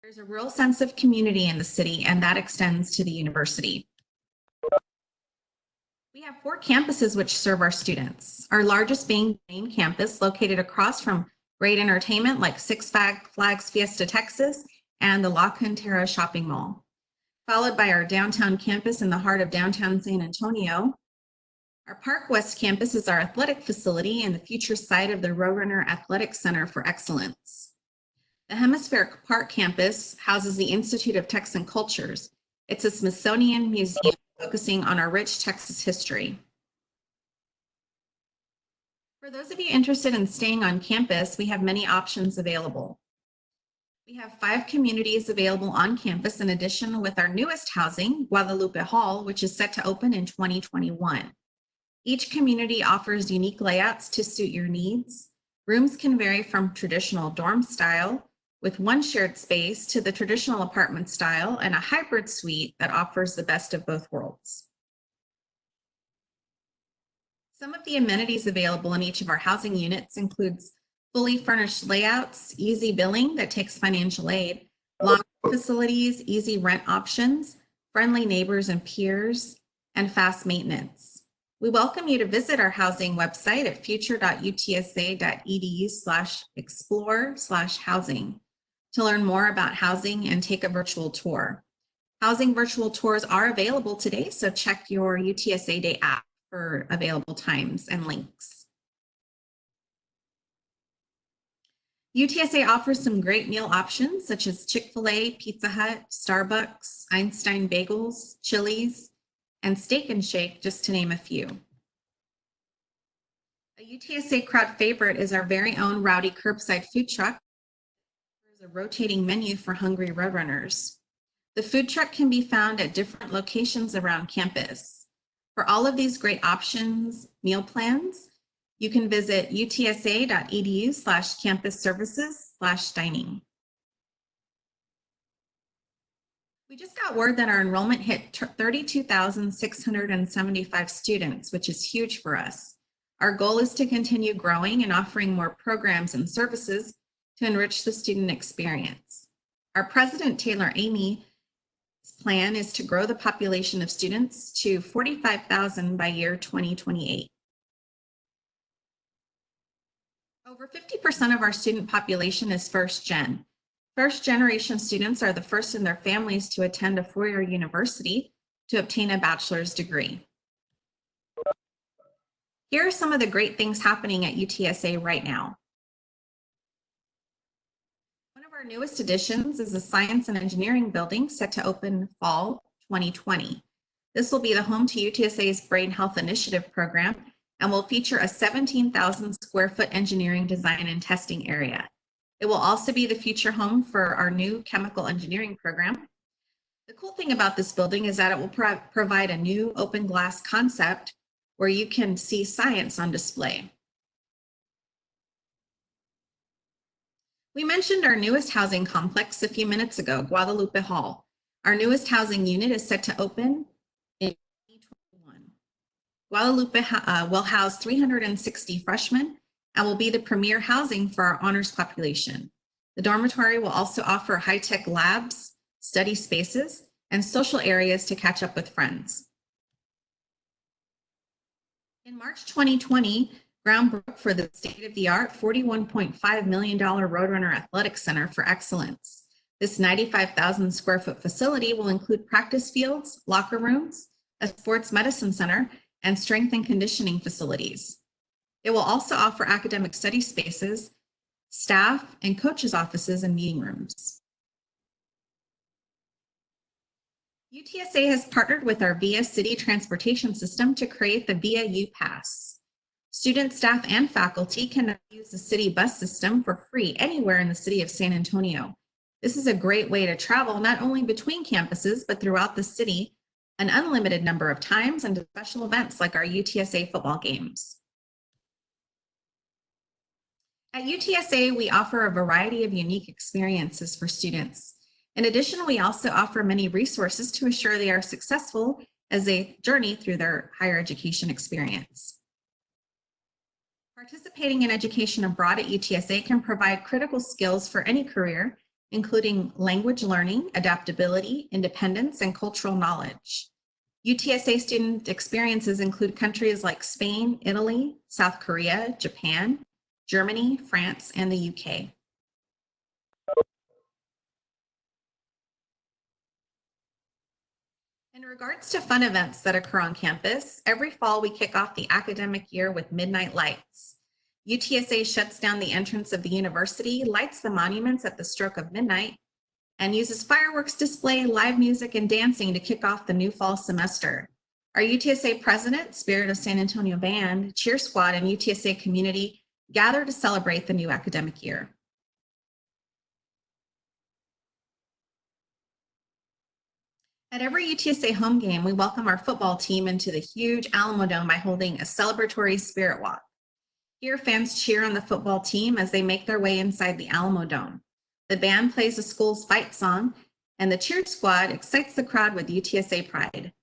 There's a real sense of community in the city, and that extends to the university. We have 4 campuses which serve our students, our largest being the main campus, located across from great entertainment like Six Flags Fiesta Texas and the La Cantera Shopping Mall, followed by our downtown campus in the heart of downtown San Antonio. Our Park West campus is our athletic facility and the future site of the Roadrunner Athletic Center for Excellence. The Hemispheric Park campus houses the Institute of Texan Cultures. It's a Smithsonian museum focusing on our rich Texas history. For those of you interested in staying on campus, we have many options available. We have 5 communities available on campus in addition with our newest housing, Guadalupe Hall, which is set to open in 2021. Each community offers unique layouts to suit your needs. Rooms can vary from traditional dorm style with 1 shared space to the traditional apartment style and a hybrid suite that offers the best of both worlds. Some of the amenities available in each of our housing units includes fully furnished layouts, easy billing that takes financial aid, laundry facilities, easy rent options, friendly neighbors and peers, and fast maintenance. We welcome you to visit our housing website at future.utsa.edu/explore/housing to learn more about housing and take a virtual tour. Housing virtual tours are available today, so check your UTSA Day app for available times and links. UTSA offers some great meal options such as Chick-fil-A, Pizza Hut, Starbucks, Einstein Bagels, Chili's, and Steak and Shake, just to name a few. A UTSA crowd favorite is our very own Rowdy Curbside Food Truck. There's a rotating menu for hungry roadrunners. The food truck can be found at different locations around campus. For all of these great options, meal plans, you can visit utsa.edu/campusservices/dining. We just got word that our enrollment hit 32,675 students, which is huge for us. Our goal is to continue growing and offering more programs and services to enrich the student experience. Our president, Taylor Amy's plan is to grow the population of students to 45,000 by year 2028. Over 50% of our student population is first gen. First generation students are the first in their families to attend a 4-year university to obtain a bachelor's degree. Here are some of the great things happening at UTSA right now. One of our newest additions is the Science and Engineering building set to open fall 2020. This will be the home to UTSA's Brain Health Initiative program and will feature a 17,000 square foot engineering design and testing area. It will also be the future home for our new chemical engineering program. The cool thing about this building is that it will provide a new open glass concept where you can see science on display. We mentioned our newest housing complex a few minutes ago, Guadalupe Hall. Our newest housing unit is set to open in 2021. Guadalupe will house 360 freshmen and will be the premier housing for our honors population. The dormitory will also offer high-tech labs, study spaces, and social areas to catch up with friends. In March 2020, ground broke for the state-of-the-art $41.5 million Roadrunner Athletic Center for Excellence. This 95,000 square foot facility will include practice fields, locker rooms, a sports medicine center, and strength and conditioning facilities. It will also offer academic study spaces, staff and coaches' offices, and meeting rooms. UTSA has partnered with our VIA City Transportation System to create the VIA U-Pass. Students, staff, and faculty can use the city bus system for free anywhere in the city of San Antonio. This is a great way to travel not only between campuses, but throughout the city an unlimited number of times and to special events like our UTSA football games. At UTSA, we offer a variety of unique experiences for students. In addition, we also offer many resources to ensure they are successful as they journey through their higher education experience. Participating in education abroad at UTSA can provide critical skills for any career including language learning, adaptability, independence, and cultural knowledge. UTSA student experiences include countries like Spain, Italy, South Korea, Japan, Germany, France, and the UK. In regards to fun events that occur on campus, every fall we kick off the academic year with midnight lights. UTSA shuts down the entrance of the university, lights the monuments at the stroke of midnight, and uses fireworks display, live music, and dancing to kick off the new fall semester. Our UTSA president, Spirit of San Antonio Band, Cheer Squad, and UTSA community gather to celebrate the new academic year. At every UTSA home game, we welcome our football team into the huge Alamo Dome by holding a celebratory spirit walk. Here, fans cheer on the football team as they make their way inside the Alamo Dome. The band plays the school's fight song, and the cheer squad excites the crowd with UTSA pride.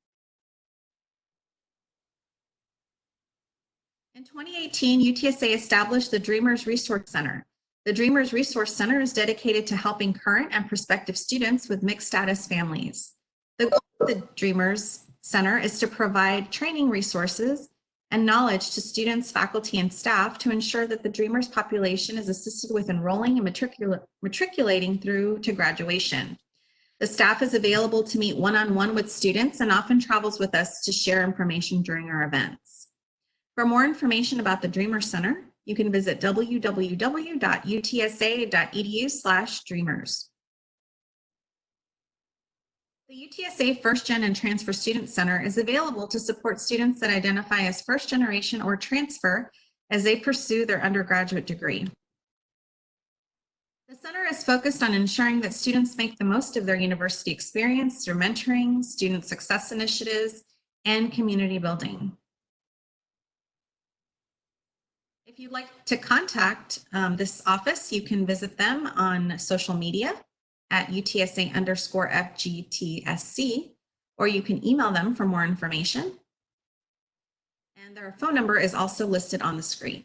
In 2018, UTSA established the Dreamers Resource Center. The Dreamers Resource Center is dedicated to helping current and prospective students with mixed status families. The goal of the Dreamers Center is to provide training resources and knowledge to students, faculty, and staff to ensure that the Dreamers population is assisted with enrolling and matriculating through to graduation. The staff is available to meet one-on-one with students and often travels with us to share information during our events. For more information about the Dreamers Center, you can visit www.utsa.edu/dreamers. The UTSA First Gen and Transfer Student Center is available to support students that identify as first generation or transfer as they pursue their undergraduate degree. The center is focused on ensuring that students make the most of their university experience through mentoring, student success initiatives, and community building. If you'd like to contact this office, you can visit them on social media at UTSA_FGTSC, or you can email them for more information. And their phone number is also listed on the screen.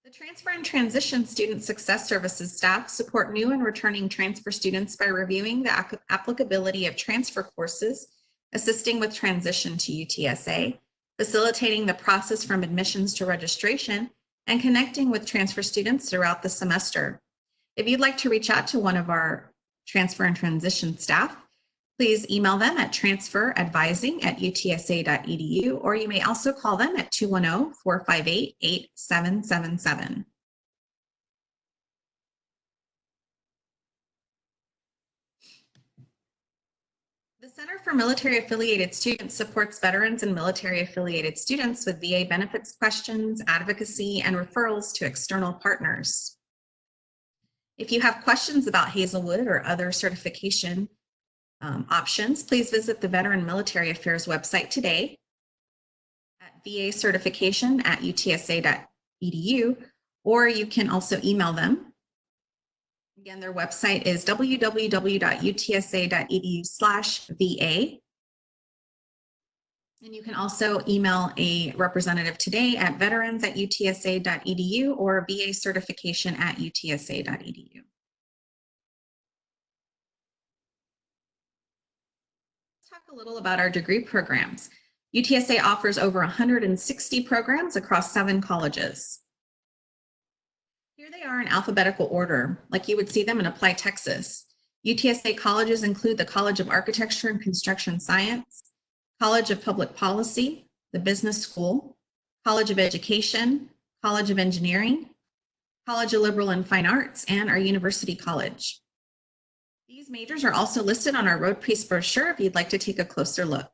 The Transfer and Transition Student Success Services staff support new and returning transfer students by reviewing the applicability of transfer courses, assisting with transition to UTSA, facilitating the process from admissions to registration, and connecting with transfer students throughout the semester. If you'd like to reach out to one of our transfer and transition staff, please email them at transferadvising@utsa.edu, or you may also call them at 210-458-8777. The Center for Military Affiliated Students supports veterans and military affiliated students with VA benefits questions, advocacy, and referrals to external partners. If you have questions about Hazelwood or other certification options, please visit the Veteran Military Affairs website today at vacertification@utsa.edu, or you can also email them. Again, their website is www.utsa.edu/VA. And you can also email a representative today at veterans@utsa.edu or vacertification@utsa.edu. Let's talk a little about our degree programs. UTSA offers over 160 programs across 7 colleges. Here they are in alphabetical order, like you would see them in Apply Texas. UTSA colleges include the College of Architecture and Construction Science, College of Public Policy, the Business School, College of Education, College of Engineering, College of Liberal and Fine Arts, and our University College. These majors are also listed on our road piece brochure if you'd like to take a closer look.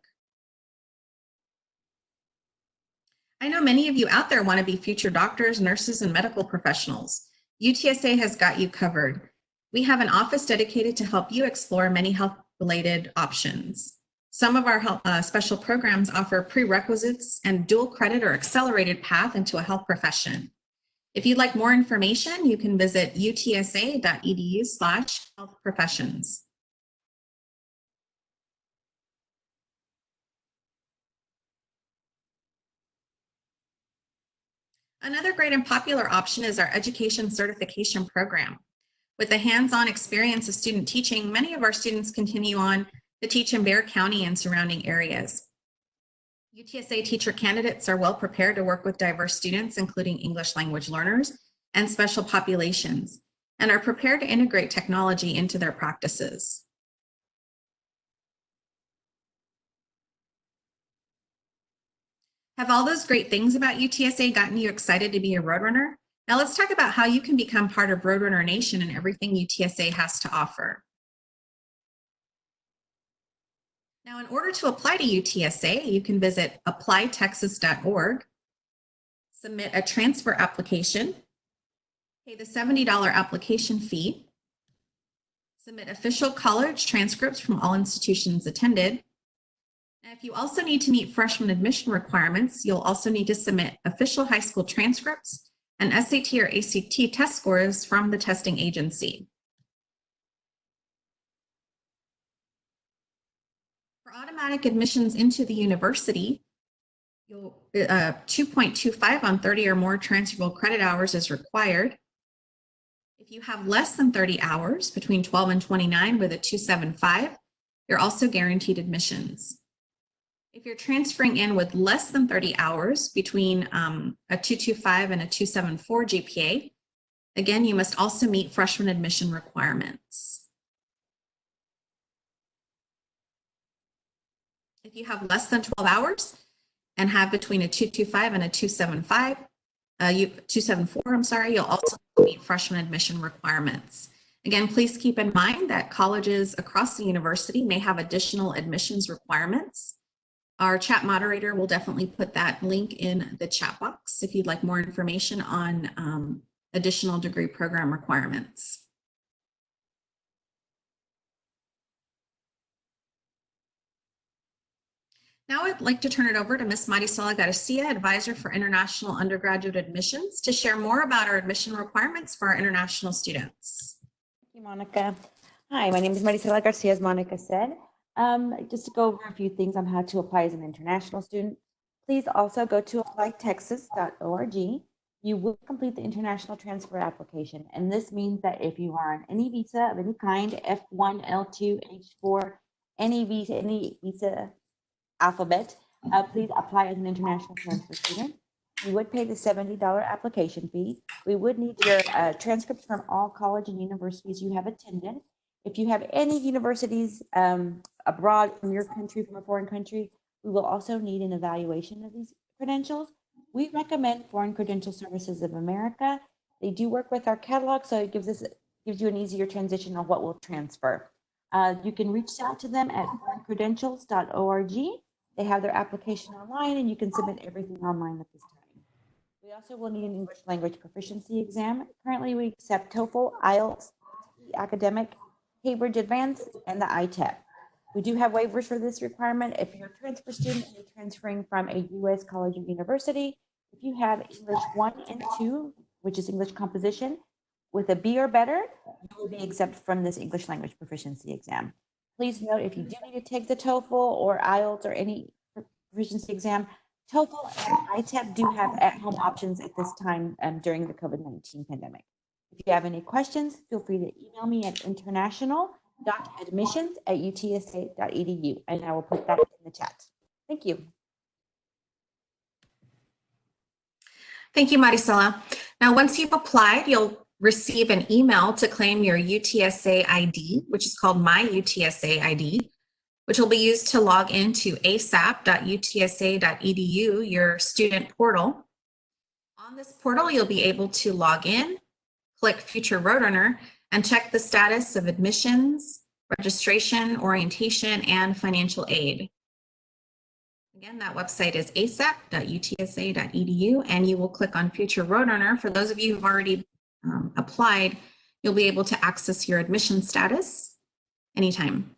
I know many of you out there want to be future doctors, nurses, and medical professionals. UTSA has got you covered. We have an office dedicated to help you explore many health-related options. Some of our special programs offer prerequisites and dual credit or accelerated path into a health profession. If you'd like more information, you can visit utsa.edu/health-professions. Another great and popular option is our education certification program. With the hands-on experience of student teaching, many of our students continue on to teach in Bexar County and surrounding areas. UTSA teacher candidates are well prepared to work with diverse students, including English language learners and special populations, and are prepared to integrate technology into their practices. Have all those great things about UTSA gotten you excited to be a Roadrunner? Now let's talk about how you can become part of Roadrunner Nation and everything UTSA has to offer. Now, in order to apply to UTSA, you can visit applytexas.org, submit a transfer application, pay the $70 application fee, submit official college transcripts from all institutions attended. And if you also need to meet freshman admission requirements, you'll also need to submit official high school transcripts and SAT or ACT test scores from the testing agency. For automatic admissions into the university, 2.25 on 30 or more transferable credit hours is required. If you have less than 30 hours, between 12 and 29 with a 275, you're also guaranteed admissions. If you're transferring in with less than 30 hours, between a 225 and a 274 GPA, again, you must also meet freshman admission requirements. If you have less than 12 hours and have between a 225 and a 274, you'll also meet freshman admission requirements. Again, please keep in mind that colleges across the university may have additional admissions requirements. Our chat moderator will definitely put that link in the chat box if you'd like more information on additional degree program requirements. Now I'd like to turn it over to Ms. Marisela Garcia, Advisor for International Undergraduate Admissions, to share more about our admission requirements for our international students. Thank you, Monica. Hi, my name is Marisela Garcia, as Monica said. Just to go over a few things on how to apply as an international student, please also go to applytexas.org. You will complete the international transfer application, and this means that if you are on any visa of any kind, F1, L2, H4, any visa alphabet, please apply as an international transfer student. You would pay the $70 application fee. We would need your transcripts from all college and universities you have attended. If you have any universities abroad from your country, from a foreign country, we will also need an evaluation of these credentials. We recommend Foreign Credential Services of America. They do work with our catalog, so it gives you an easier transition on what will transfer. You can reach out to them at foreigncredentials.org. They have their application online, and you can submit everything online at this time. We also will need an English language proficiency exam. Currently, we accept TOEFL, IELTS, Academic, Cambridge Advanced, and the ITEP. We do have waivers for this requirement. If you're a transfer student and you're transferring from a U.S. college or university, if you have English 1 and 2, which is English composition, with a B or better, you will be exempt from this English language proficiency exam. Please note, if you do need to take the TOEFL or IELTS or any proficiency exam, TOEFL and ITEP do have at-home options at this time during the COVID-19 pandemic. If you have any questions, feel free to email me at international.admissions@utsa.edu, and I will put that in the chat. Thank you. Thank you, Marisela. Now, once you've applied, you'll receive an email to claim your UTSA ID, which is called My UTSA ID, which will be used to log into asap.utsa.edu, your student portal. On this portal, you'll be able to log in, click Future Roadrunner, and check the status of admissions, registration, orientation, and financial aid. Again, that website is asap.utsa.edu, and you will click on Future Roadrunner. For those of you who've already applied, you'll be able to access your admission status anytime.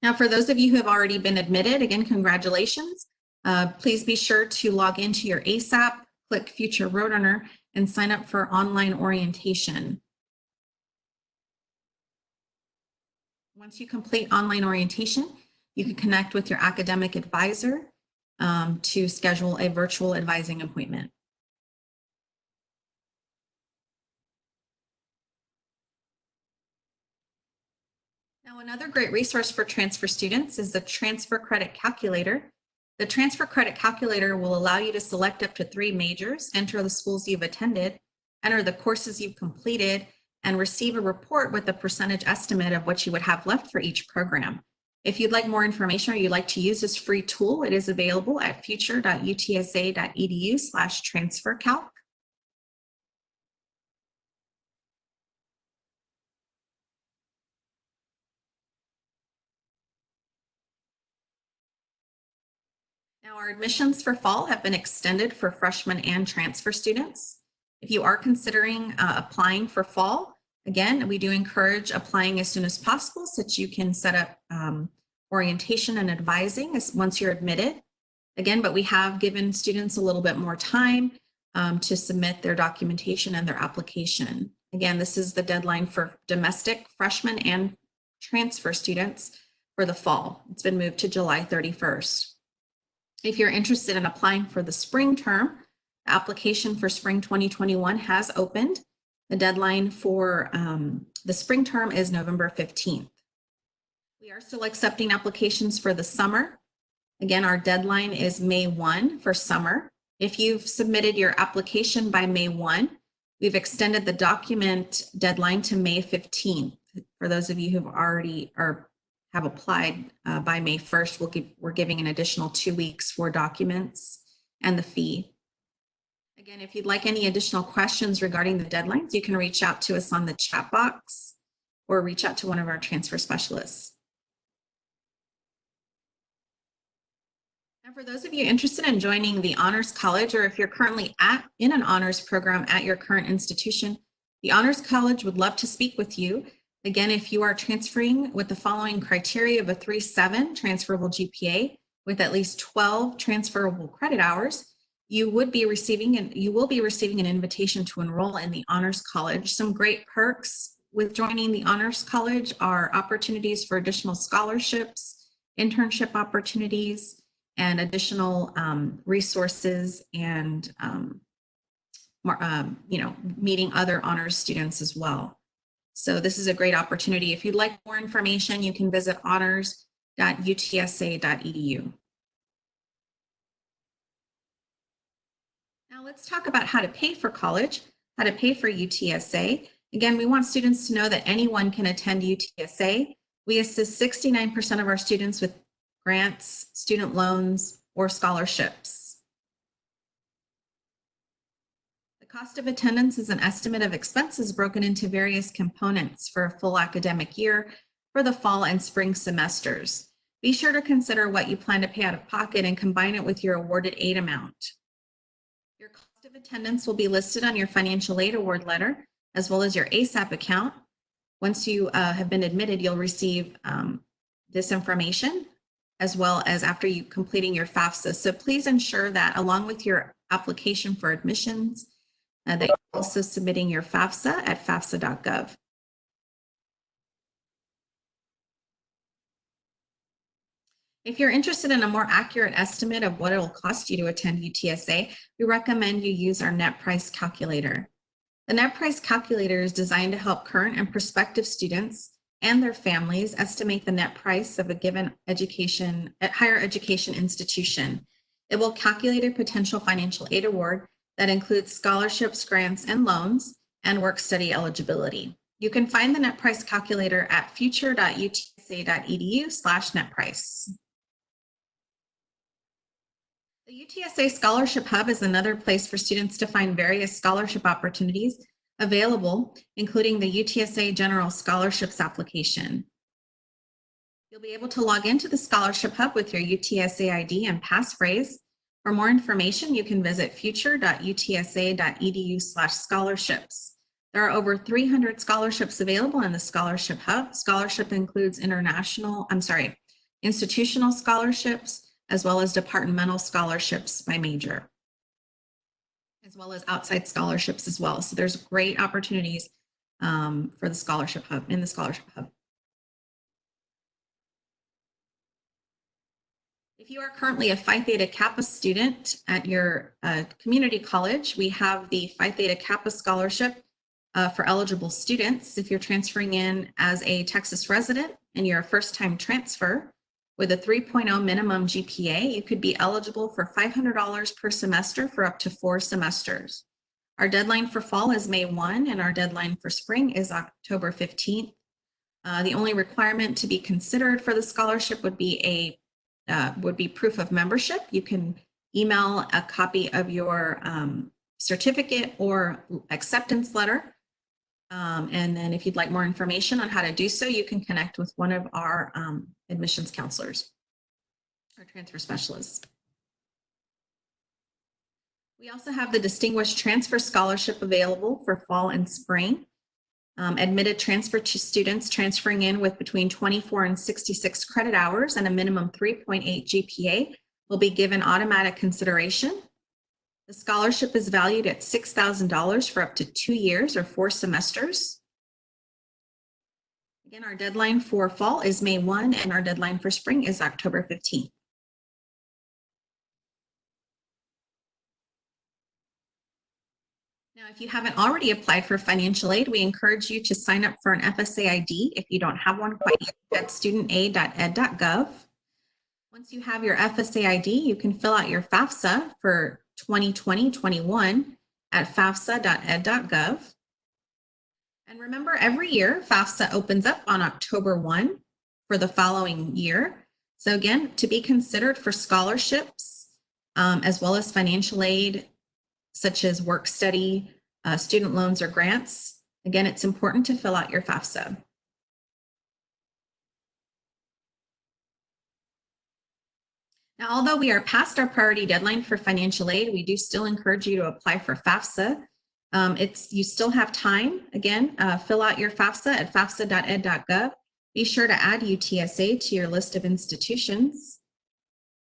Now, for those of you who have already been admitted, again, congratulations. Please be sure to log into your ASAP, click Future Roadrunner, and sign up for online orientation. Once you complete online orientation, you can connect with your academic advisor to schedule a virtual advising appointment. Now, another great resource for transfer students is the Transfer Credit Calculator. The Transfer Credit Calculator will allow you to select up to 3 majors, enter the schools you've attended, enter the courses you've completed, and receive a report with a percentage estimate of what you would have left for each program. If you'd like more information or you'd like to use this free tool, it is available at future.utsa.edu/transfercalc. Now, our admissions for fall have been extended for freshmen and transfer students. If you are considering applying for fall, again, we do encourage applying as soon as possible so that you can set up orientation and advising once you're admitted. Again, but we have given students a little bit more time to submit their documentation and their application. Again, this is the deadline for domestic freshmen and transfer students for the fall. It's been moved to July 31st. If you're interested in applying for the spring term, the application for spring 2021 has opened. The deadline for the spring term is November 15th. We are still accepting applications for the summer. Again, our deadline is May 1 for summer. If you've submitted your application by May 1, we've extended the document deadline to May 15th. For those of you who've already have applied by May 1st, we're giving an additional 2 weeks for documents and the fee. Again, if you'd like any additional questions regarding the deadlines, you can reach out to us on the chat box or reach out to one of our transfer specialists. Now, for those of you interested in joining the Honors College, or if you're currently in an honors program at your current institution, the Honors College would love to speak with you. Again, if you are transferring with the following criteria of a 3.7 transferable GPA with at least 12 transferable credit hours, you will be receiving an invitation to enroll in the Honors College. Some great perks with joining the Honors College are opportunities for additional scholarships, internship opportunities, and additional resources and meeting other honors students as well. So this is a great opportunity. If you'd like more information, you can visit honors.utsa.edu. Now let's talk about how to pay for college, how to pay for UTSA. Again, we want students to know that anyone can attend UTSA. We assist 69% of our students with grants, student loans, or scholarships. The cost of attendance is an estimate of expenses broken into various components for a full academic year for the fall and spring semesters. Be sure to consider what you plan to pay out of pocket and combine it with your awarded aid amount. Your cost of attendance will be listed on your financial aid award letter, as well as your ASAP account. Once you have been admitted, you'll receive this information, as well as after you completing your FAFSA. So please ensure that along with your application for admissions, that you're also submitting your FAFSA at fafsa.gov. If you're interested in a more accurate estimate of what it will cost you to attend UTSA, we recommend you use our net price calculator. The net price calculator is designed to help current and prospective students and their families estimate the net price of a given higher education institution. It will calculate a potential financial aid award that includes scholarships, grants, and loans, and work-study eligibility. You can find the net price calculator at future.utsa.edu/netprice. The UTSA Scholarship Hub is another place for students to find various scholarship opportunities available, including the UTSA General Scholarships application. You'll be able to log into the Scholarship Hub with your UTSA ID and passphrase. For more information, you can visit future.utsa.edu/scholarships. There are over 300 scholarships available in the Scholarship Hub. Scholarship includes institutional scholarships, as well as departmental scholarships by major, as well as outside scholarships as well. So there's great opportunities for the Scholarship Hub, in the Scholarship Hub. If you are currently a Phi Theta Kappa student at your community college, we have the Phi Theta Kappa Scholarship for eligible students. If you're transferring in as a Texas resident and you're a first-time transfer with a 3.0 minimum GPA, you could be eligible for $500 per semester for up to 4 semesters. Our deadline for fall is May 1, and our deadline for spring is October 15th. The only requirement to be considered for the scholarship would be proof of membership. You can email a copy of your certificate or acceptance letter. And then if you'd like more information on how to do so, you can connect with one of our admissions counselors or transfer specialists. We also have the Distinguished Transfer Scholarship available for fall and spring. Admitted transfer to students transferring in with between 24 and 66 credit hours and a minimum 3.8 GPA will be given automatic consideration. The scholarship is valued at $6,000 for up to 2 years or 4 semesters. Again, our deadline for fall is May 1 and our deadline for spring is October 15th. Now, if you haven't already applied for financial aid, we encourage you to sign up for an FSA ID if you don't have one quite yet at studentaid.ed.gov. Once you have your FSA ID, you can fill out your FAFSA for 2020-21 at fafsa.ed.gov. And remember, every year, FAFSA opens up on October 1 for the following year. So again, to be considered for scholarships, as well as financial aid, such as work study, student loans, or grants. Again, it's important to fill out your FAFSA. Now, although we are past our priority deadline for financial aid, we do still encourage you to apply for FAFSA. You still have time. Again, fill out your FAFSA at fafsa.ed.gov. Be sure to add UTSA to your list of institutions.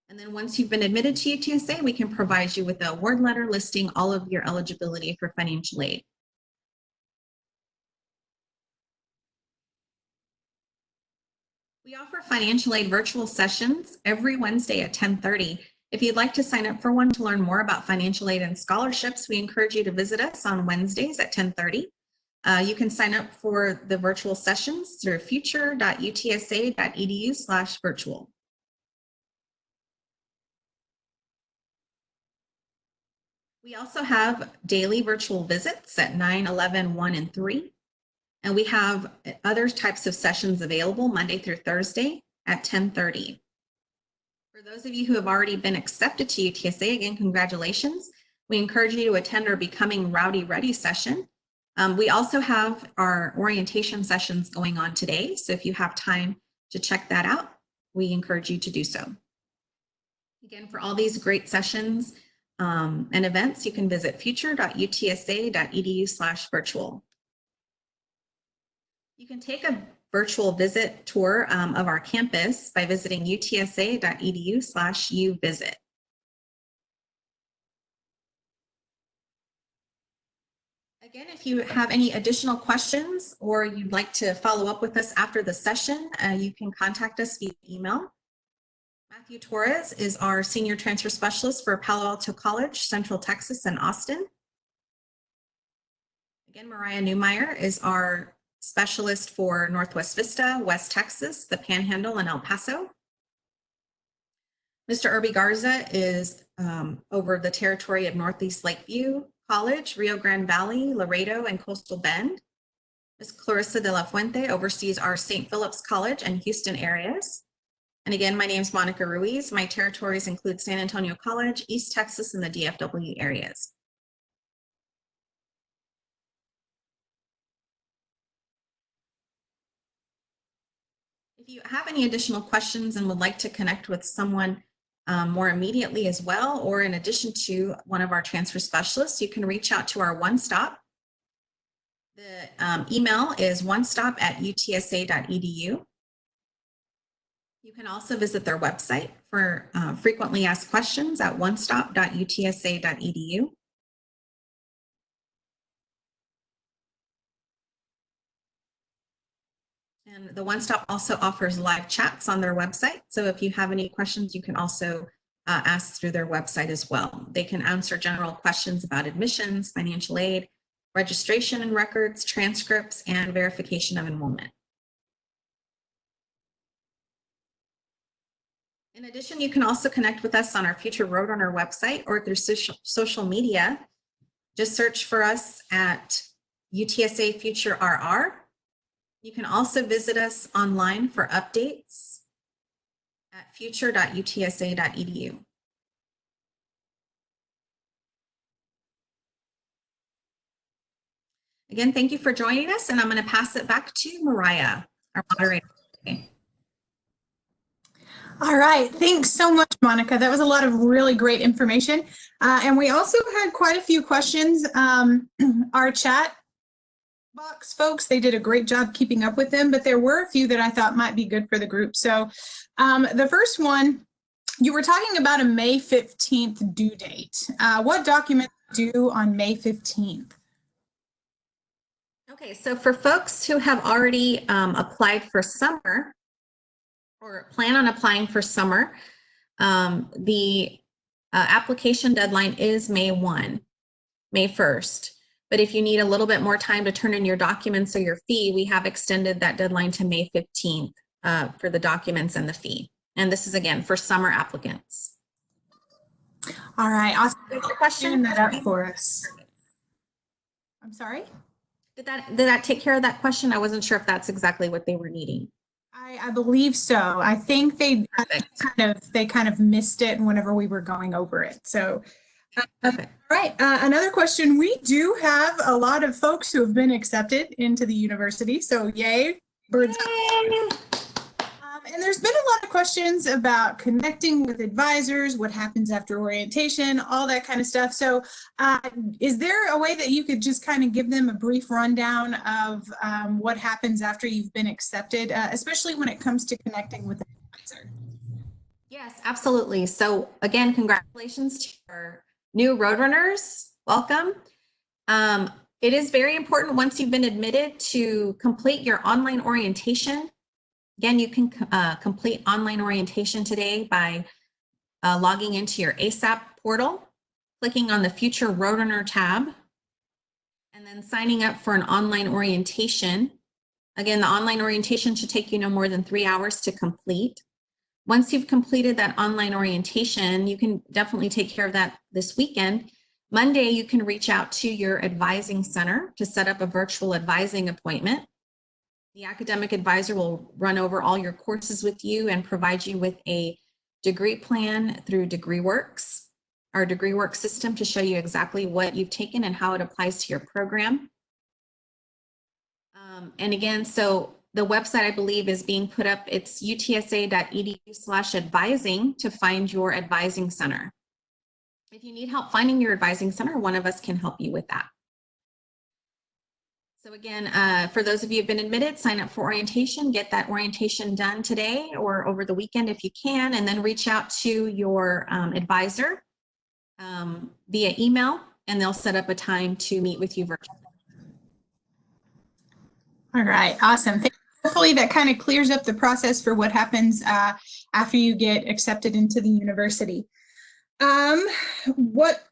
And then once you've been admitted to UTSA, we can provide you with an award letter listing all of your eligibility for financial aid. We offer financial aid virtual sessions every Wednesday at 10:30. If you'd like to sign up for one to learn more about financial aid and scholarships, we encourage you to visit us on Wednesdays at 10:30. You can sign up for the virtual sessions through future.utsa.edu/virtual. We also have daily virtual visits at 9, 11, 1, and 3. And we have other types of sessions available Monday through Thursday at 10:30. For those of you who have already been accepted to UTSA, again, congratulations. We encourage you to attend our Becoming Rowdy Ready session. We also have our orientation sessions going on today. So if you have time to check that out, we encourage you to do so. Again, for all these great sessions, and events, you can visit future.utsa.edu/virtual. You can take a virtual visit tour of our campus by visiting utsa.edu/uvisit. Again, if you have any additional questions or you'd like to follow up with us after the session, you can contact us via email. Matthew Torres is our Senior Transfer Specialist for Palo Alto College, Central Texas, and Austin. Again, Mariah Newmeyer is our Specialist for Northwest Vista, West Texas, the Panhandle, and El Paso. Mr. Irby Garza is over the territory of Northeast Lakeview College, Rio Grande Valley, Laredo, and Coastal Bend. Ms. Clarissa de la Fuente oversees our St. Philip's College and Houston areas. And again, my name is Monica Ruiz. My territories include San Antonio College, East Texas, and the DFW areas. If you have any additional questions and would like to connect with someone more immediately as well, or in addition to one of our transfer specialists, you can reach out to our One Stop. The email is onestop@utsa.edu. You can also visit their website for frequently asked questions at onestop.utsa.edu. And the One Stop also offers live chats on their website. So if you have any questions, you can also ask through their website as well. They can answer general questions about admissions, financial aid, registration and records, transcripts, and verification of enrollment. In addition, you can also connect with us on our Future Roadrunner website or through social media. Just search for us at UTSA Future RR. You can also visit us online for updates at future.utsa.edu. Again, thank you for joining us, and I'm going to pass it back to Mariah, our moderator today. All right, thanks so much, Monica. That was a lot of really great information. And we also had quite a few questions. Our chat box folks, they did a great job keeping up with them, but there were a few that I thought might be good for the group. So the first one, you were talking about a May 15th due date. What documents due on May 15th? Okay, so for folks who have already applied for summer or plan on applying for summer, the application deadline is May 1st. But if you need a little bit more time to turn in your documents or your fee, we have extended that deadline to May 15th for the documents and the fee. And this is, again, for summer applicants. All right, awesome. Good question. That up for us. I'm sorry? Did that take care of that question? I wasn't sure if that's exactly what they were needing. I believe so. I think they kind of missed it whenever we were going over it. So, Perfect. All right. Another question. We do have a lot of folks who have been accepted into the university. So, yay! Birds. Yay. And there's been a lot of questions about connecting with advisors, what happens after orientation, all that kind of stuff. So is there a way that you could just kind of give them a brief rundown of what happens after you've been accepted, especially when it comes to connecting with an advisor? Yes, absolutely. So again, congratulations to our new Roadrunners. Welcome. It is very important once you've been admitted to complete your online orientation. Again, you can complete online orientation today by logging into your ASAP portal, clicking on the Future Roadrunner tab, and then signing up for an online orientation. Again, the online orientation should take you no more than 3 hours to complete. Once you've completed that online orientation, you can definitely take care of that this weekend. Monday, you can reach out to your advising center to set up a virtual advising appointment. The academic advisor will run over all your courses with you and provide you with a degree plan through DegreeWorks, our DegreeWorks system, to show you exactly what you've taken and how it applies to your program. And again, so the website, I believe, is being put up. It's utsa.edu/advising to find your advising center. If you need help finding your advising center, one of us can help you with that. So again, for those of you who've been admitted, sign up for orientation, get that orientation done today or over the weekend if you can, and then reach out to your advisor via email, and they'll set up a time to meet with you virtually. All right, awesome. Hopefully that kind of clears up the process for what happens after you get accepted into the university. What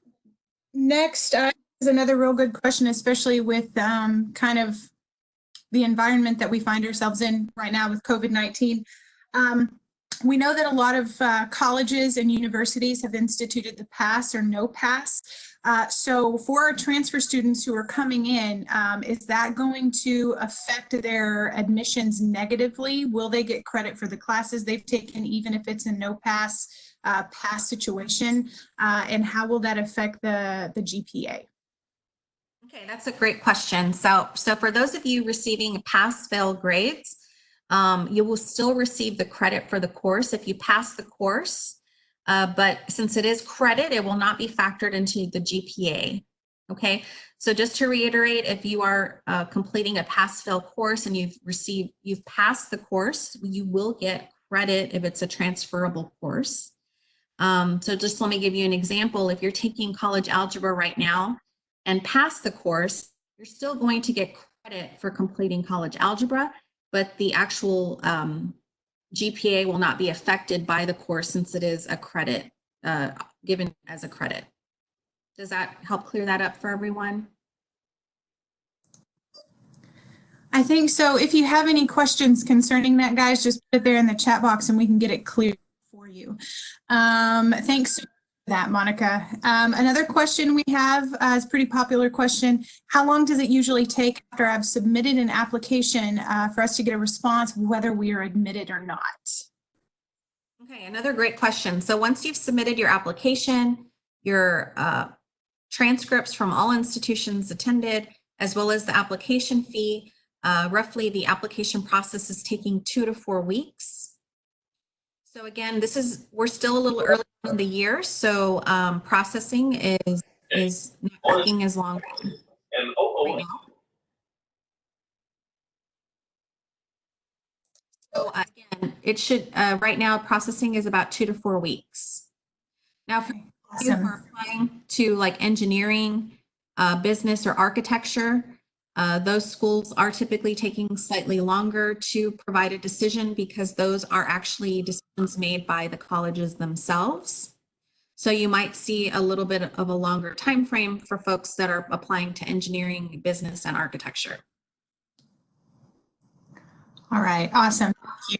next? Is another real good question, especially with kind of the environment that we find ourselves in right now with COVID-19. We know that a lot of colleges and universities have instituted the pass or no pass. So for our transfer students who are coming in, is that going to affect their admissions negatively? Will they get credit for the classes they've taken, even if it's a no pass situation? And how will that affect the GPA? Okay, that's a great question. So for those of you receiving pass-fail grades, you will still receive the credit for the course if you pass the course, but since it is credit, it will not be factored into the GPA. Okay, so just to reiterate, if you are completing a pass-fail course and you've passed the course, you will get credit if it's a transferable course. So just let me give you an example. If you're taking college algebra right now and pass the course, you're still going to get credit for completing college algebra. but the actual GPA will not be affected by the course since it is a credit, given as a credit. Does that help clear that up for everyone? I think so. If you have any questions concerning that, guys, just put it there in the chat box and we can get it clear for you. Thanks for that, Monica. Another question we have is a pretty popular question. How long does it usually take after I've submitted an application for us to get a response whether we are admitted or not? Okay, another great question. So once you've submitted your application, your transcripts from all institutions attended, as well as the application fee, roughly the application process is taking 2 to 4 weeks. So again, we're still a little early in the year, so processing is not taking as long right now. So again, it should, right now, processing is about 2 to 4 weeks. Now, for you who are applying to like engineering, business, or architecture, those schools are typically taking slightly longer to provide a decision because those are actually decisions made by the colleges themselves. So you might see a little bit of a longer time frame for folks that are applying to engineering, business, and architecture. All right, awesome. Thank you.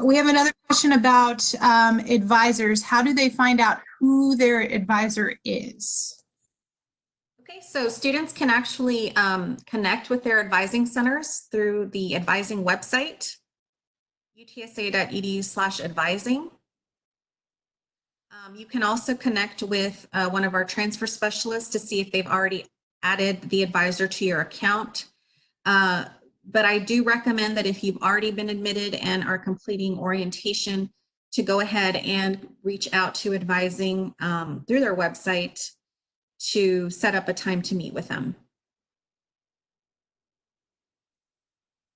We have another question about advisors. How do they find out who their advisor is? Okay, so students can actually connect with their advising centers through the advising website, utsa.edu/advising. You can also connect with one of our transfer specialists to see if they've already added the advisor to your account. But I do recommend that if you've already been admitted and are completing orientation, to go ahead and reach out to advising through their website to set up a time to meet with them.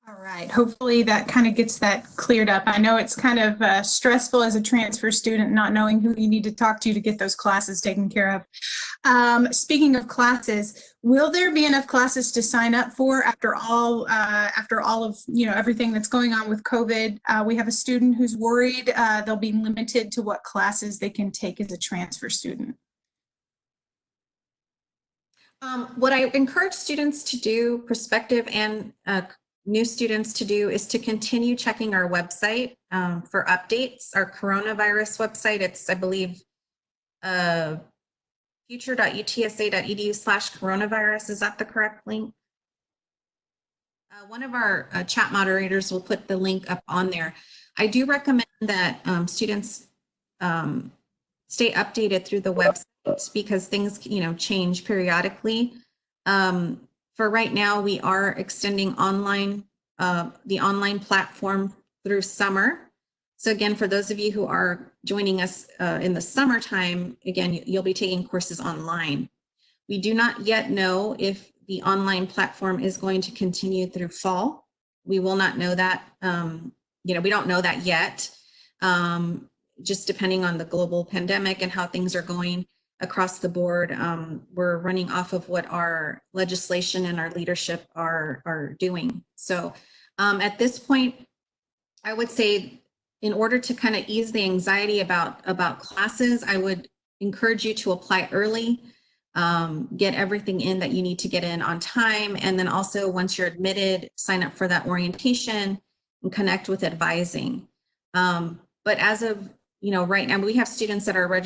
All right, hopefully that kind of gets that cleared up. I know it's kind of stressful as a transfer student, not knowing who you need to talk to get those classes taken care of. Speaking of classes, will there be enough classes to sign up for after all of everything that's going on with COVID? We have a student who's worried they'll be limited to what classes they can take as a transfer student. What I encourage students to do, prospective and new students to do, is to continue checking our website for updates. Our coronavirus website, it's, I believe, future.utsa.edu/coronavirus. Is that the correct link? One of our chat moderators will put the link up on there. I do recommend that students stay updated through the website because things, change periodically. For right now, we are extending the online platform through summer. So again, for those of you who are joining us in the summertime, again, you'll be taking courses online. We do not yet know if the online platform is going to continue through fall. We will not know that. We don't know that yet. Just depending on the global pandemic and how things are going across the board, we're running off of what our legislation and our leadership are doing. So at this point, I would say in order to kind of ease the anxiety about classes, I would encourage you to apply early, get everything in that you need to get in on time, and then also once you're admitted, sign up for that orientation and connect with advising. But as of right now, we have students that are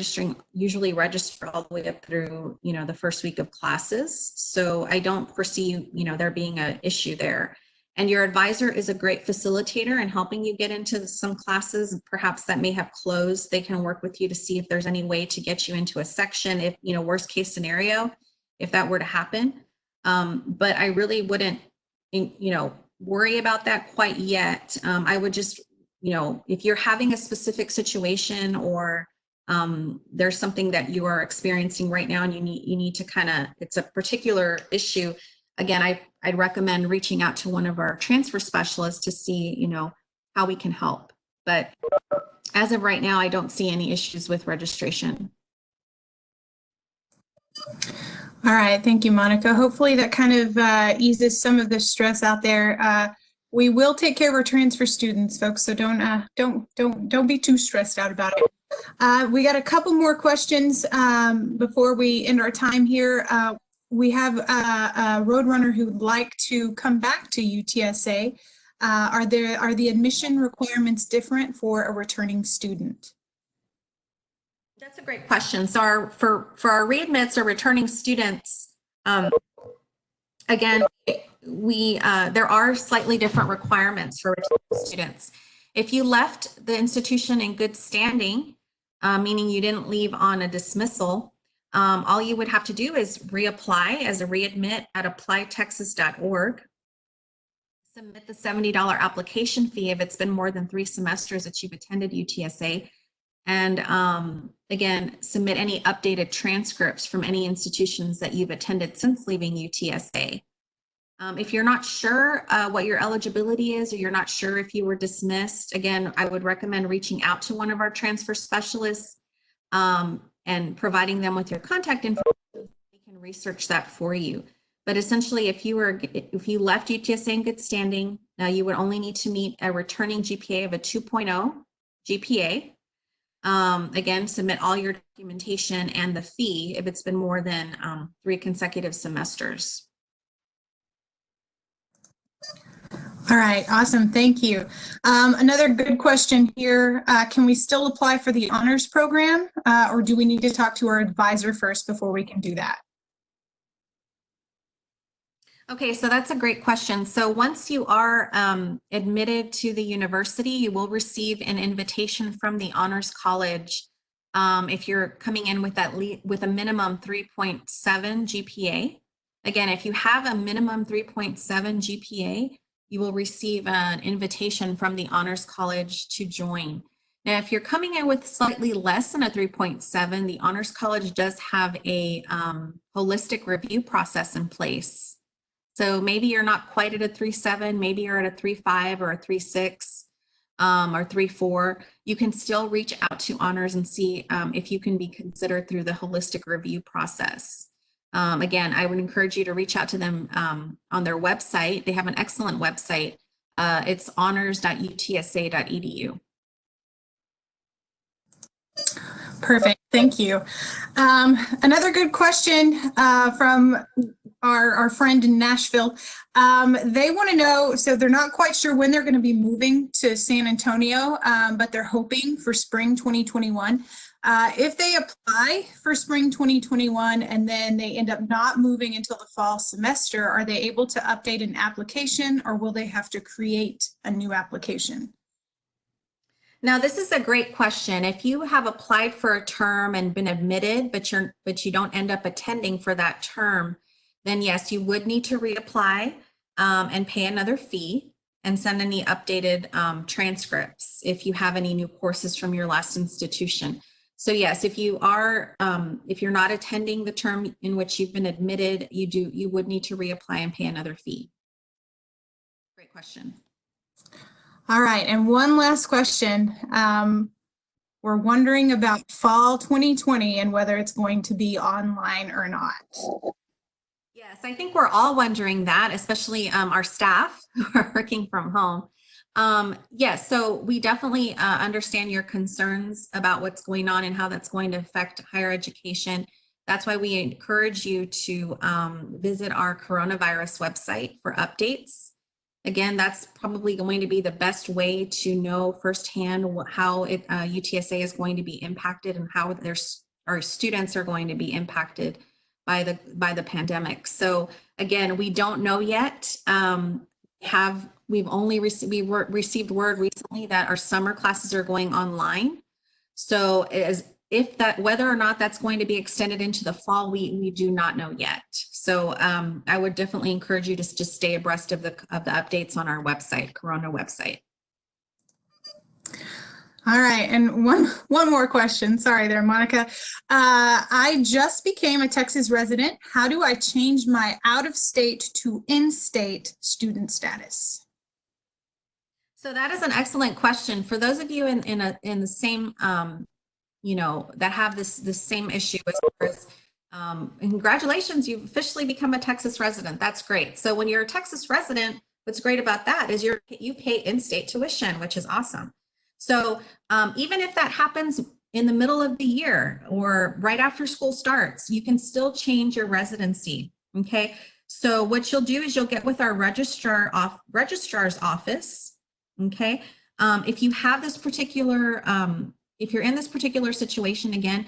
usually register all the way up through, the first week of classes. So I don't foresee, there being an issue there. And your advisor is a great facilitator in helping you get into some classes, perhaps that may have closed. They can work with you to see if there's any way to get you into a section, if, worst case scenario, if that were to happen. But I really wouldn't, worry about that quite yet. I would just, if you're having a specific situation or there's something that you are experiencing right now and you need to it's a particular issue, again, I'd recommend reaching out to one of our transfer specialists to see, how we can help. But as of right now, I don't see any issues with registration. All right, thank you, Monica. Hopefully that kind of eases some of the stress out there. We will take care of our transfer students, folks, so don't be too stressed out about it. We got a couple more questions before we end our time here. We have a Roadrunner who would like to come back to UTSA. Are the admission requirements different for a returning student? That's a great question. So for our readmits or returning students, again, there are slightly different requirements for returning students. If you left the institution in good standing, meaning you didn't leave on a dismissal, all you would have to do is reapply as a readmit at applytexas.org. Submit the $70 application fee if it's been more than 3 semesters that you've attended UTSA. And again, submit any updated transcripts from any institutions that you've attended since leaving UTSA. If you're not sure what your eligibility is, or you're not sure if you were dismissed, again, I would recommend reaching out to one of our transfer specialists and providing them with your contact information. They can research that for you. But essentially, if you left UTSA in good standing, now you would only need to meet a returning GPA of a 2.0 GPA. Again, submit all your documentation and the fee if it's been more than 3 consecutive semesters. All right, awesome, thank you. Another good question here, can we still apply for the honors program or do we need to talk to our advisor first before we can do that? Okay, so that's a great question. So once you are admitted to the university, you will receive an invitation from the Honors College if you're coming in with a minimum 3.7 GPA. Again, if you have a minimum 3.7 GPA, you will receive an invitation from the Honors College to join. Now, if you're coming in with slightly less than a 3.7, the Honors College does have a holistic review process in place. So maybe you're not quite at a 3.7, maybe you're at a 3.5 or a 3.6 or 3.4. You can still reach out to Honors and see if you can be considered through the holistic review process. Again, I would encourage you to reach out to them on their website. They have an excellent website. It's honors.utsa.edu. Perfect, thank you. Another good question from our friend in Nashville. They want to know, so they're not quite sure when they're going to be moving to San Antonio, but they're hoping for spring 2021. If they apply for spring 2021 and then they end up not moving until the fall semester, are they able to update an application or will they have to create a new application? Now, this is a great question. If you have applied for a term and been admitted, but you don't end up attending for that term, then yes, you would need to reapply and pay another fee and send any updated transcripts if you have any new courses from your last institution. So yes, if you are, if you're not attending the term in which you've been admitted, you would need to reapply and pay another fee. Great question. All right, and one last question. We're wondering about fall 2020 and whether it's going to be online or not. Yes, I think we're all wondering that, especially our staff who are working from home. Yes, so we definitely understand your concerns about what's going on and how that's going to affect higher education. That's why we encourage you to visit our coronavirus website for updates. Again, that's probably going to be the best way to know firsthand how UTSA is going to be impacted and how our students are going to be impacted by the pandemic. So again, we don't know yet. We've only received word recently that our summer classes are going online. So whether or not that's going to be extended into the fall, we do not know yet. So I would definitely encourage you to just stay abreast of the updates on our website, Corona website. All right, and one more question. Sorry there, Monica. I just became a Texas resident. How do I change my out-of-state to in-state student status? So that is an excellent question. For those of you in the same, that have this same issue as far as, congratulations, you've officially become a Texas resident. That's great. So when you're a Texas resident, what's great about that is you pay in-state tuition, which is awesome. So even if that happens in the middle of the year or right after school starts, you can still change your residency. Okay. So what you'll do is you'll get with our registrar's office. Okay. If you have this particular, if you're in this particular situation, again,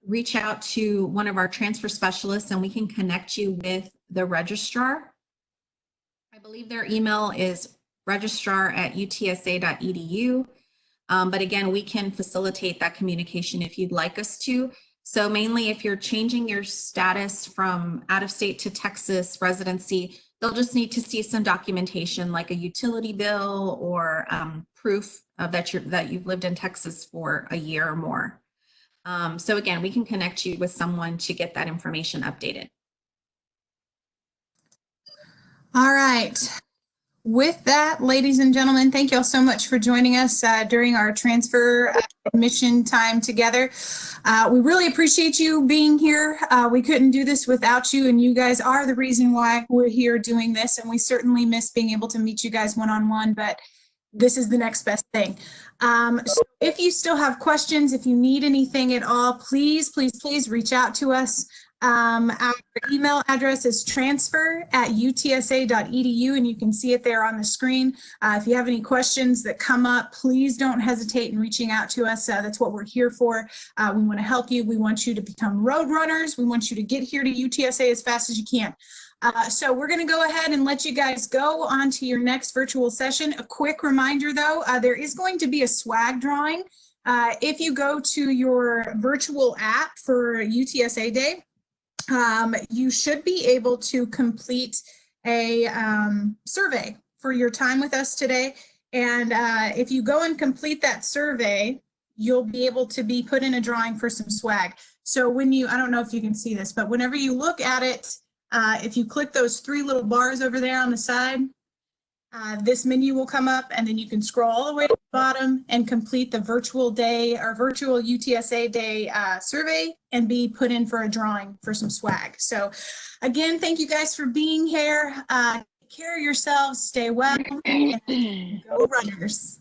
reach out to one of our transfer specialists and we can connect you with the registrar. I believe their email is registrar@utsa.edu. But again, we can facilitate that communication if you'd like us to. So mainly if you're changing your status from out of state to Texas residency, they'll just need to see some documentation like a utility bill or proof of that you've lived in Texas for a year or more. So again, we can connect you with someone to get that information updated. All right. With that, ladies and gentlemen, thank you all so much for joining us during our transfer admission time together. We really appreciate you being here. We couldn't do this without you, and you guys are the reason why we're here doing this, and we certainly miss being able to meet you guys one-on-one, but this is the next best thing. So if you still have questions, if you need anything at all, please reach out to us. Our email address is transfer@utsa.edu, and you can see it there on the screen. If you have any questions that come up, please don't hesitate in reaching out to us. That's what we're here for. We want to help you. We want you to become road runners. We want you to get here to UTSA as fast as you can. So we're going to go ahead and let you guys go on to your next virtual session. A quick reminder, though, there is going to be a swag drawing. If you go to your virtual app for UTSA Day, you should be able to complete a survey for your time with us today. And if you go and complete that survey, you'll be able to be put in a drawing for some swag. So when I don't know if you can see this, but whenever you look at it, if you click those 3 little bars over there on the side, this menu will come up, and then you can scroll all the way to the bottom and complete the virtual day or virtual UTSA Day survey and be put in for a drawing for some swag. So again, thank you guys for being here. Take care of yourselves, stay well, and go runners.